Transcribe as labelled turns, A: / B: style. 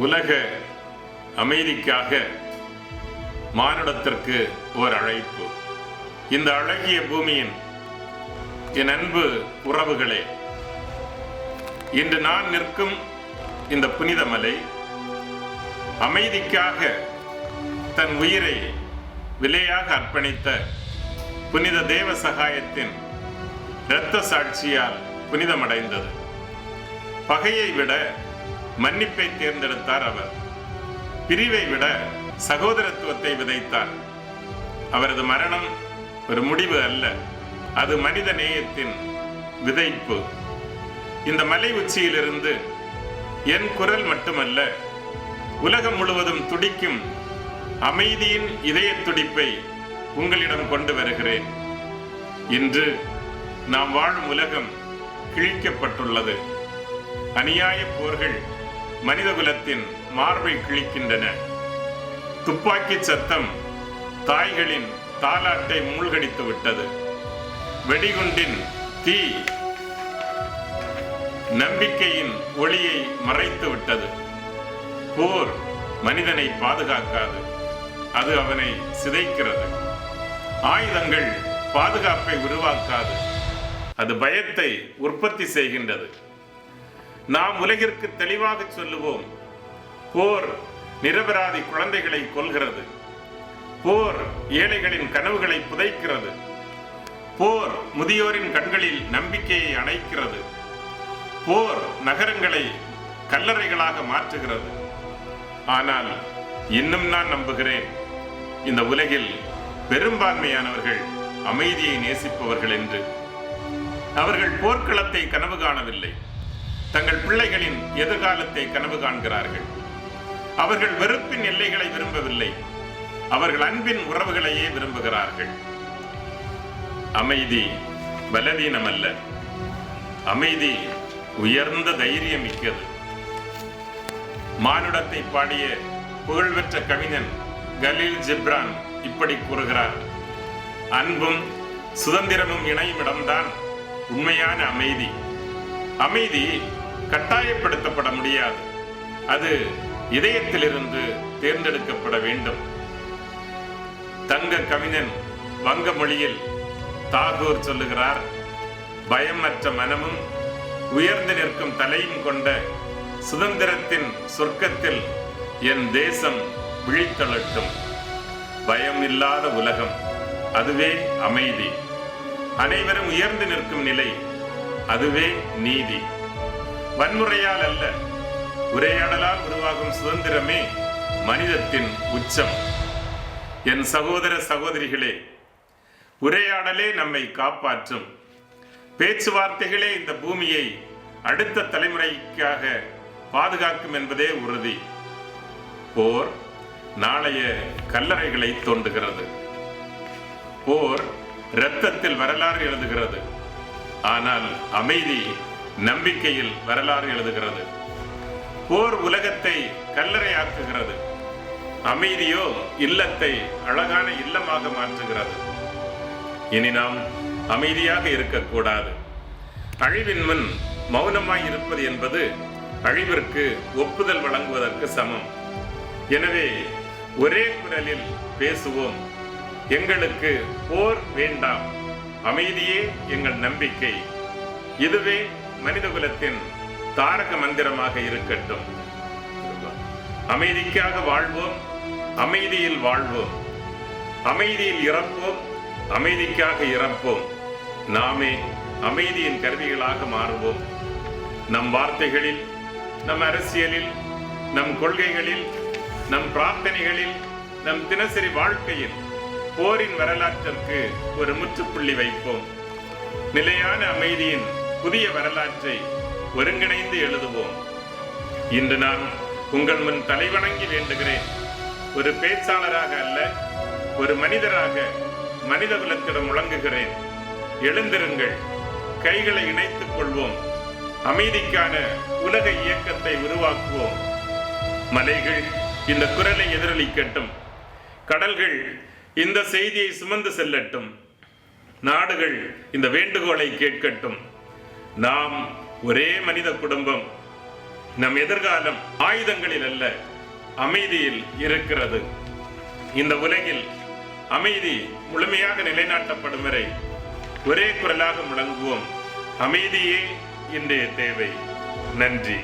A: உலக அமைதிக்காக மானுடத்திற்கு ஓர் அழைப்பு. இந்த அழகிய பூமியின் என் அன்பு உறவுகளே, இன்று நான் நிற்கும் இந்த புனித மலை அமைதிக்காக தன் உயிரை விலையாக அர்ப்பணித்த புனித தேவ சகாயத்தின் இரத்த சாட்சியால் புனிதமடைந்தது. பகையை விட மன்னிப்பை தேர்ந்தெடுத்தார் அவர். பிரிவை விட சகோதரத்துவத்தை விதைத்தார். அவரது மரணம் ஒரு முடிவு அல்ல, அது மனித நேயத்தின் விதைப்பு. இந்த மலை உச்சியிலிருந்து என் குரல் மட்டுமல்ல, உலகம் முழுவதும் துடிக்கும் அமைதியின் இதய துடிப்பை உங்களிடம் கொண்டு வருகிறேன். இன்று நாம் வாழும் உலகம் கிழிக்கப்பட்டுள்ளது. அநியாய போர்கள் மனிதகுலத்தின் மார்பை கிழிக்கின்றன. துப்பாக்கி சத்தம் தாய்களின் தாலாட்டை மூழ்கடித்து விட்டது. வெடிகுண்டின் தீ நம்பிக்கையின் ஒளியை மறைத்து விட்டது. போர் மனிதனை பாதுகாக்காது, அது அவனை சிதைக்கிறது. ஆயுதங்கள் பாதுகாப்பை உருவாக்காது, அது பயத்தை உற்பத்தி செய்கின்றது. நாம் உலகிற்கு தெளிவாக சொல்லுவோம், போர் நிரபராதி குழந்தைகளை கொல்கிறது. போர் ஏழைகளின் கனவுகளை புதைக்கிறது. போர் முதியோரின் கண்களில் நம்பிக்கையை அணைக்கிறது. போர் நகரங்களை கல்லறைகளாக மாற்றுகிறது. ஆனால் இன்னும் நான் நம்புகிறேன், இந்த உலகில் பெரும்பான்மையானவர்கள் அமைதியை நேசிப்பவர்கள் என்று. அவர்கள் போர்க்களத்தை கனவு காணவில்லை, தங்கள் பிள்ளைகளின் எதிர்காலத்தை கனவு காண்கிறார்கள். அவர்கள் வெறுப்பின் எல்லைகளை விரும்பவில்லை, அவர்கள் அன்பின் உறவுகளையே விரும்புகிறார்கள். அமைதி பலவீனம் அல்ல, அமைதி உயர்ந்த தைரியம் மிக்கது. மானுடத்தை பாடிய புகழ்பெற்ற கவிஞன் கலீல் ஜிப்ரான் இப்படி கூறுகிறார்: அன்பும் சுதந்திரமும் இணையும் இடம்தான் உண்மையான அமைதி. அமைதி கட்டாயப்படுத்தப்பட முடியாது, அது இதயத்திலிருந்து தேர்ந்தெடுக்கப்பட வேண்டும். தங்க கவிஞன் வங்க மொழியில் தாகூர் சொல்லுகிறார்: பயமற்ற மனமும் உயர்ந்து நிற்கும் தலையும் கொண்ட சுதந்திரத்தின் சொர்க்கத்தில் என் தேசம் விழித்தெழட்டும். பயம் இல்லாத உலகம், அதுவே அமைதி. அனைவரும் உயர்ந்து நிற்கும் நிலை, அதுவே நீதி. வன்முறையால் அல்ல, உரையாடலால் உருவாகும் சுதந்திரமே மனிதத்தின் உச்சம். என் சகோதர சகோதரிகளே, உரையாடலே நம்மை காப்பாற்றும். பேச்சுவார்த்தைகளே இந்த பூமியை அடுத்த தலைமுறைக்காக பாதுகாக்கும் என்பதே உறுதி. போர் நாளைய கல்லறைகளை தோண்டுகிறது. போர் இரத்தத்தில் வரலாறு எழுதுகிறது. ஆனால் அமைதி நம்பிக்கையில் வரலாறு எழுதுகிறது. போர் உலகத்தை கல்லறையாக்குகிறது, அமைதியோ இல்லத்தை அழகான இல்லமாக மாற்றுகிறது. இனி நாம் அமைதியாக இருக்கக்கூடாது. அழிவின் முன் மௌனமாய் இருப்பது என்பது அழிவிற்கு ஒப்புதல் வழங்குவதற்கு சமம். எனவே ஒரே குரலில் பேசுவோம்: எங்களுக்கு போர் வேண்டாம், அமைதியே எங்கள் நம்பிக்கை. இதுவே மனிதகுலத்தின் தாரக மந்திரமாக இருக்கட்டும். அமைதிக்காக வாழ்வோம், அமைதியில் வாழ்வோம், அமைதியில் இறப்போம், அமைதிக்காக இறப்போம். நாமே அமைதியின் கருவிகளாக மாறுவோம். நம் வார்த்தைகளில், நம் அரசியலில், நம் கொள்கைகளில், நம் பிரார்த்தனைகளில், நம் தினசரி வாழ்க்கையில் போரின் வரலாற்றிற்கு ஒரு முற்றுப்புள்ளி வைப்போம். நிலையான அமைதியின் புதிய வரலாற்றை ஒருங்கிணைந்து எழுதுவோம். இன்று நான் உங்கள் முன் தலைவணங்கி வேண்டுகிறேன். ஒரு பேச்சாளராக அல்ல, ஒரு மனிதராக மனித குலத்திடம் முழங்குகிறேன். எழுந்திருங்கள், கைகளை இணைத்துக் கொள்வோம், அமைதிக்கான உலக இயக்கத்தை உருவாக்குவோம். மலைகள் இந்த குரலை எதிரொலிக்கட்டும், கடல்கள் இந்த செய்தியை சுமந்து செல்லட்டும், நாடுகள் இந்த வேண்டுகோளை கேட்கட்டும். நாம் ஒரே மனித குடும்பம். நம் எதிர்காலம் ஆயுதங்களில் அல்ல, அமைதியில் இருக்கிறது. இந்த உலகில் அமைதி முழுமையாக நிலைநாட்டப்படும் வரை ஒரே குரலாக முழங்குவோம், அமைதியே இன்றைய தேவை. நன்றி.